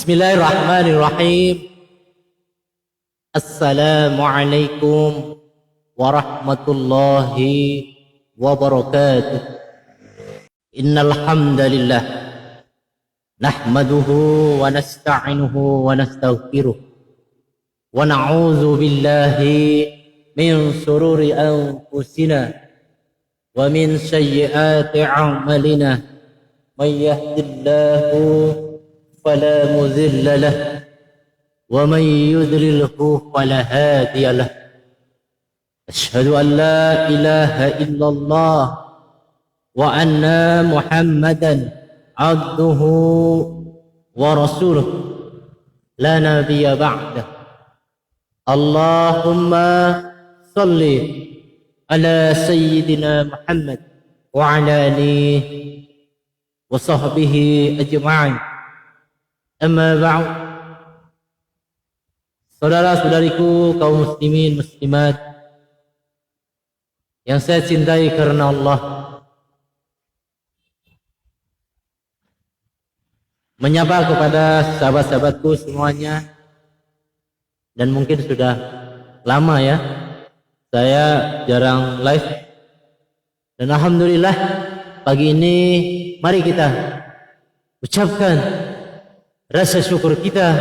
Bismillahirrahmanirrahim. Assalamualaikum warahmatullahi wabarakatuh. Innal hamdalillah nahmaduhu wa nasta'inuhu wa nastaghfiruh wa na'udzu billahi min shururi anfusina wa min sayyiati a'malina. May yahdihillahu فلا مضل له ومن يضلله فلا هادي له أشهد أن لا إله إلا الله وأن محمدا عبده ورسوله لا نبي بعده. اللهم صل على سيدنا محمد وعلى آله وصحبه أجمعين. Amma ba'd. Saudara-saudariku kaum muslimin muslimat yang saya cintai karena Allah, menyapa kepada sahabat-sahabatku semuanya, dan mungkin sudah lama ya saya jarang live, dan alhamdulillah pagi ini mari kita ucapkan rasa syukur kita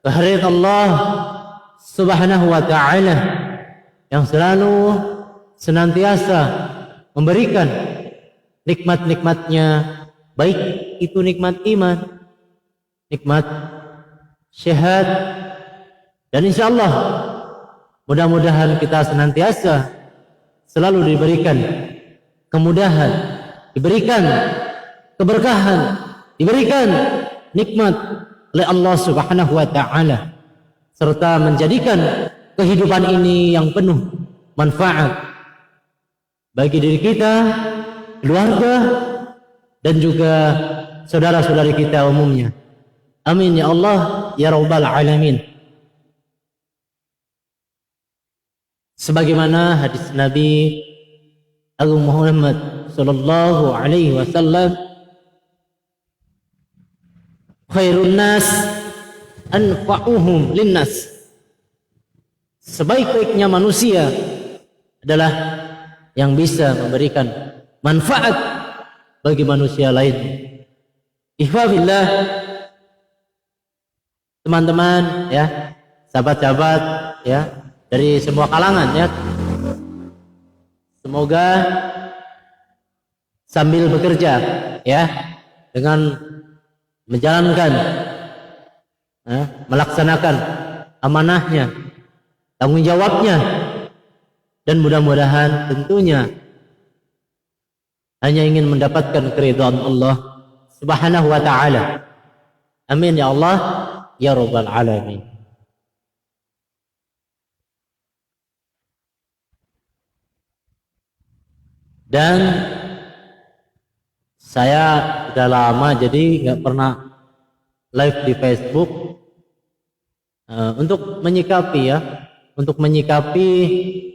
kehadirat Allah Subhanahu wa ta'ala yang selalu senantiasa memberikan nikmat-nikmatnya, baik itu nikmat iman, nikmat sehat, dan insya Allah mudah-mudahan kita senantiasa selalu diberikan kemudahan, diberikan keberkahan, diberikan nikmat oleh Allah Subhanahu wa ta'ala, serta menjadikan kehidupan ini yang penuh manfaat bagi diri kita, keluarga, dan juga saudara-saudari kita umumnya. Amin ya Allah ya Rabbal Alamin. Sebagaimana hadis Nabi Agung Muhammad sallallahu alaihi wasallam, khairun nas anfa'uhum linnas. Sebaik-baiknya manusia adalah yang bisa memberikan manfaat bagi manusia lain. Ihfazillah, teman-teman ya, sahabat-sahabat ya dari semua kalangan ya. Semoga sambil bekerja ya, dengan menjalankan, melaksanakan amanahnya, tanggung jawabnya, dan mudah-mudahan tentunya hanya ingin mendapatkan keridhaan Allah Subhanahu wa ta'ala. Amin ya Allah ya Rabbal Alamin. Dan saya sudah lama jadi nggak pernah live di Facebook untuk menyikapi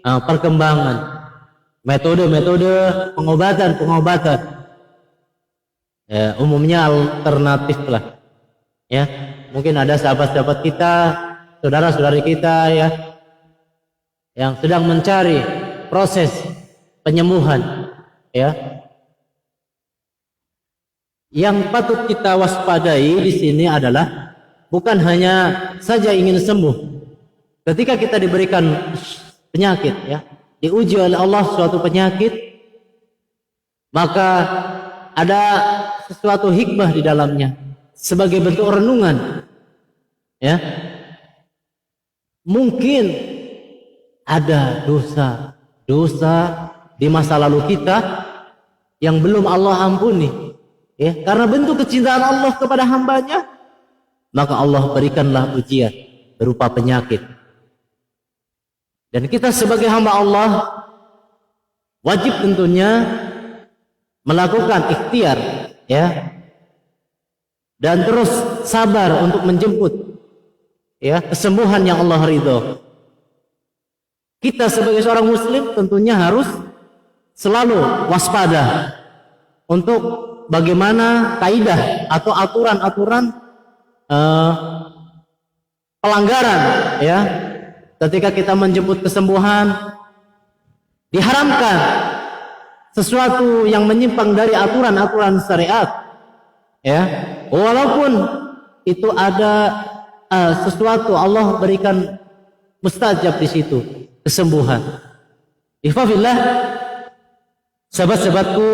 perkembangan metode-metode pengobatan ya, umumnya alternatif lah ya. Mungkin ada sahabat-sahabat kita, saudara-saudari kita ya yang sedang mencari proses penyembuhan ya. Yang patut kita waspadai di sini adalah bukan hanya saja ingin sembuh. Ketika kita diberikan penyakit ya, diuji oleh Allah suatu penyakit, maka ada sesuatu hikmah di dalamnya sebagai bentuk renungan ya. Mungkin ada dosa di masa lalu kita yang belum Allah ampuni ya, karena bentuk kecintaan Allah kepada hambanya, maka Allah berikanlah ujian berupa penyakit. Dan kita sebagai hamba Allah wajib tentunya melakukan ikhtiar ya, dan terus sabar untuk menjemput ya kesembuhan yang Allah ridho. Kita sebagai seorang muslim tentunya harus selalu waspada untuk bagaimana kaidah atau aturan-aturan eh, pelanggaran, ya. Ketika kita menjemput kesembuhan, diharamkan sesuatu yang menyimpang dari aturan-aturan syariat, ya. Walaupun itu ada sesuatu Allah berikan mustajab di situ, kesembuhan. Ifafillah, sahabat-sahabatku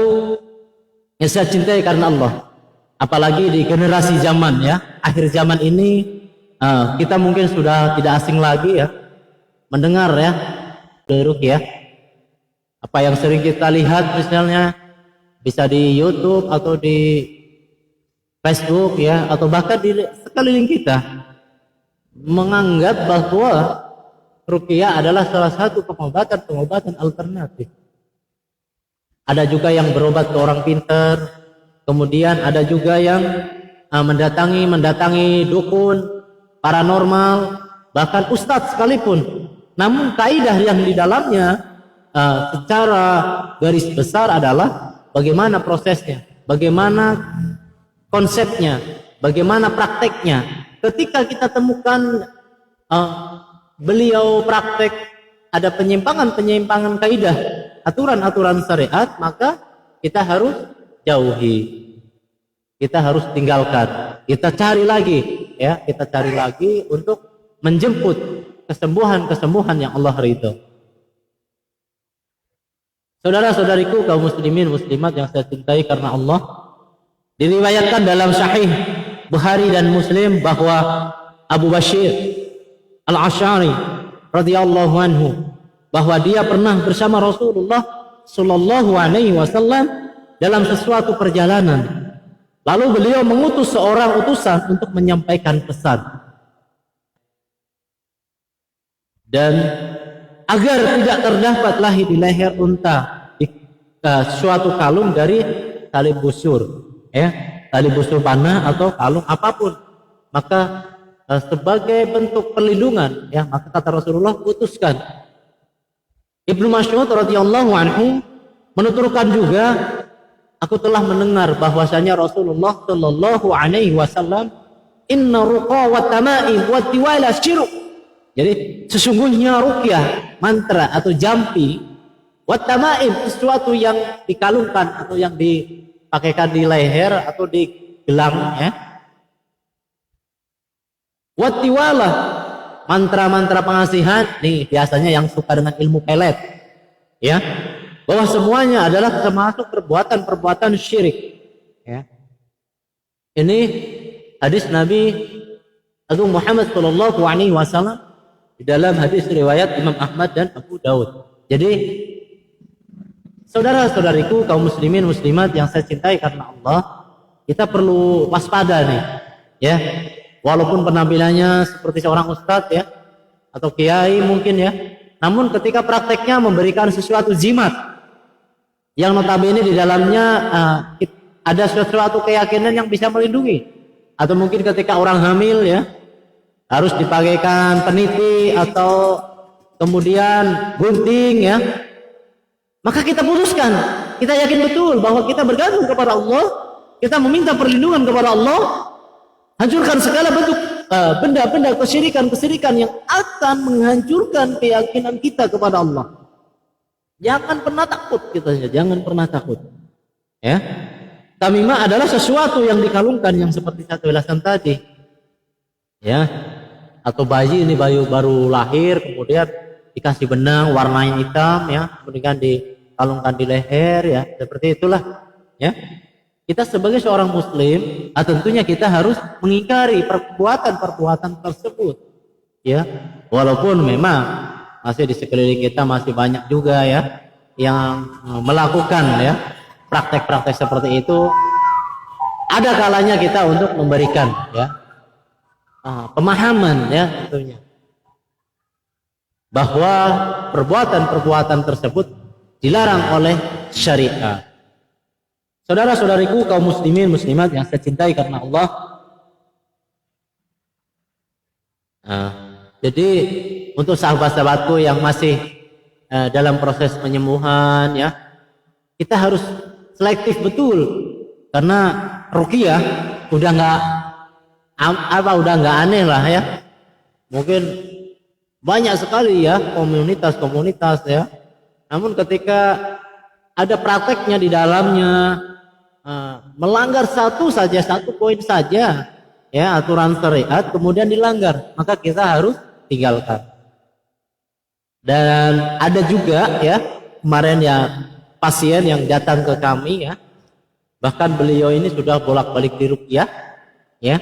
yang saya cintai karena Allah. Apalagi di generasi zaman, ya, akhir zaman ini, kita mungkin sudah tidak asing lagi, ya, mendengar, ya, dari ruqyah. Apa yang sering kita lihat misalnya bisa di YouTube atau di Facebook, ya, atau bahkan di sekeliling kita, menganggap bahwa ruqyah adalah salah satu pengobatan alternatif. Ada juga yang berobat ke orang pintar, kemudian ada juga yang mendatangi dukun, paranormal, bahkan ustadz sekalipun. Namun kaidah yang di dalamnya secara garis besar adalah bagaimana prosesnya, bagaimana konsepnya, bagaimana prakteknya. Ketika kita temukan beliau praktek ada penyimpangan kaidah, aturan-aturan syariat, maka kita harus jauhi, kita harus tinggalkan, kita cari lagi, ya, kita cari lagi untuk menjemput kesembuhan yang Allah ridho. Saudara-saudariku kaum muslimin muslimat yang saya cintai karena Allah, diriwayatkan dalam Sahih Bukhari dan Muslim bahwa Abu Bashir Al-Asy'ari radhiyallahu anhu, bahwa dia pernah bersama Rasulullah sallallahu alaihi wasallam dalam sesuatu perjalanan. Lalu beliau mengutus seorang utusan untuk menyampaikan pesan. Dan agar tidak terdapat lagi di leher unta suatu kalung dari tali busur, ya, tali busur panah atau kalung apapun, maka sebagai bentuk perlindungan, ya, maka kata Rasulullah, putuskan. Ibnu Mas'ud radhiyallahu anhu menuturkan juga, aku telah mendengar bahwasanya Rasulullah sallallahu alaihi wasallam, inna ruqa wa tamaim wa tiwala syirik. Jadi sesungguhnya ruqyah, mantra atau jampi, wa tamaim, sesuatu yang dikalungkan atau yang dipakaikan di leher atau di gelang, ya. Watiwala, mantra-mantra pengasihan, nih biasanya yang suka dengan ilmu pelet, ya, bahwa semuanya adalah termasuk perbuatan syirik, ya. Ini hadis Nabi Agung Muhammad sallallahu alaihi wasallam di dalam hadis riwayat Imam Ahmad dan Abu Daud. Jadi saudara-saudariku kaum muslimin muslimat yang saya cintai karena Allah, kita perlu waspada nih, ya. Walaupun penampilannya seperti seorang ustadz, ya, atau kiai mungkin, ya, namun ketika prakteknya memberikan sesuatu jimat yang notabene di dalamnya ada sesuatu keyakinan yang bisa melindungi, atau mungkin ketika orang hamil, ya, harus dipakaikan peniti atau kemudian gunting, ya, maka kita putuskan, kita yakin betul bahwa kita bergantung kepada Allah, kita meminta perlindungan kepada Allah. Hancurkan segala bentuk benda-benda kesyirikan yang akan menghancurkan keyakinan kita kepada Allah. Jangan pernah takut, jangan pernah takut, ya. Tamimah adalah sesuatu yang dikalungkan, yang seperti saya jelaskan tadi, ya. Atau bayi ini baru lahir, kemudian dikasih benang warnanya hitam, ya, kemudian dikalungkan di leher, ya, seperti itulah, ya. Kita sebagai seorang muslim, tentunya kita harus mengingkari perbuatan tersebut, ya. Walaupun memang masih di sekeliling kita masih banyak juga, ya, yang melakukan, ya, praktek-praktek seperti itu. Ada kalanya kita untuk memberikan, ya, pemahaman, ya, tentunya bahwa perbuatan tersebut dilarang oleh syariat. Saudara-saudariku kaum muslimin muslimat yang saya cintai karena Allah, jadi untuk sahabat-sahabatku yang masih dalam proses penyembuhan, ya, kita harus selektif betul, karena ruqyah udah nggak apa udah nggak aneh lah ya. Mungkin banyak sekali ya komunitas-komunitas ya. Namun ketika ada prakteknya di dalamnya, melanggar satu poin saja ya aturan syariat kemudian dilanggar, maka kita harus tinggalkan. Dan ada juga ya kemarin ya pasien yang datang ke kami ya, bahkan beliau ini sudah bolak-balik diruqyah ya,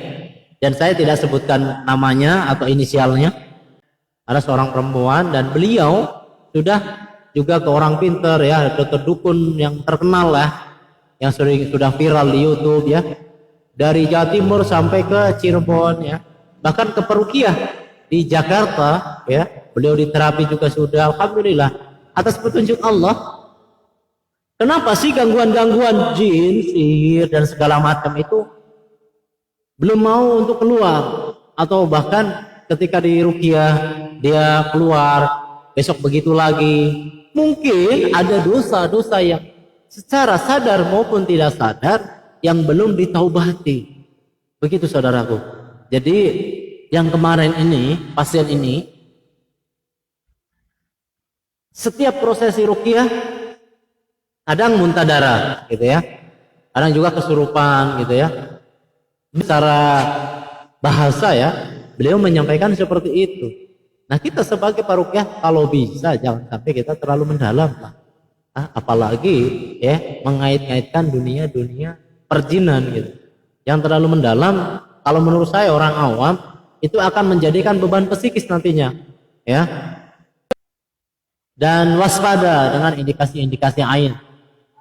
dan saya tidak sebutkan namanya atau inisialnya, ada seorang perempuan dan beliau sudah juga ke orang pinter ya, dokter dukun yang terkenal lah, yang sudah viral di YouTube ya, dari Jawa Timur sampai ke Cirebon ya, bahkan ke peruqyah di Jakarta ya, beliau diterapi juga sudah, alhamdulillah atas petunjuk Allah. Kenapa sih gangguan-gangguan jin, sihir dan segala macam itu belum mau untuk keluar, atau bahkan ketika di ruqyah dia keluar, besok begitu lagi. Mungkin ada dosa-dosa yang secara sadar maupun tidak sadar yang belum ditaubati. Begitu saudaraku. Jadi yang kemarin ini, pasien ini, setiap prosesi ruqyah kadang muntah darah gitu ya, kadang juga kesurupan gitu ya. Secara bahasa ya, beliau menyampaikan seperti itu. Nah kita sebagai paruqyah kalau bisa jangan sampai kita terlalu mendalam lah. Apalagi ya mengait-ngaitkan dunia perjinan gitu. Yang terlalu mendalam, kalau menurut saya orang awam itu akan menjadikan beban psikis nantinya ya. Dan waspada dengan indikasi-indikasi ain.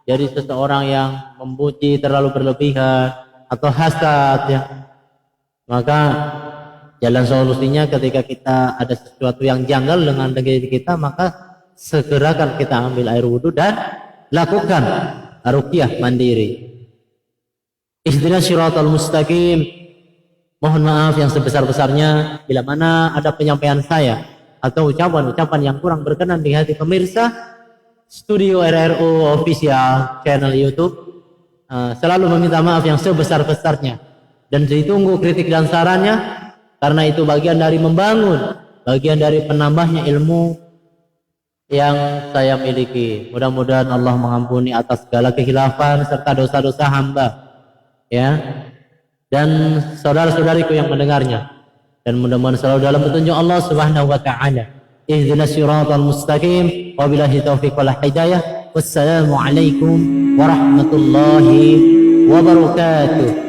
Jadi seseorang yang memuji terlalu berlebihan atau hasad ya, maka jalan solusinya ketika kita ada sesuatu yang janggal dengan diri kita, maka segerakan kita ambil air wudhu dan lakukan ruqyah mandiri. Ihdinas siratal mustaqim. Mohon maaf yang sebesar-besarnya bila mana ada penyampaian saya atau ucapan-ucapan yang kurang berkenan di hati pemirsa Studio RRU Official channel YouTube. Selalu meminta maaf yang sebesar-besarnya dan ditunggu kritik dan sarannya, karena itu bagian dari membangun, bagian dari penambahnya ilmu yang saya miliki. Mudah-mudahan Allah mengampuni atas segala kekhilafan serta dosa-dosa hamba ya, dan saudara-saudariku yang mendengarnya, dan mudah-mudahan selalu dalam petunjuk Allah Subhanahu wa taala. Ihdinas siratal mustaqim, wabillahi taufiq wal hidayah. Wassalamu alaikum warahmatullahi wabarakatuh.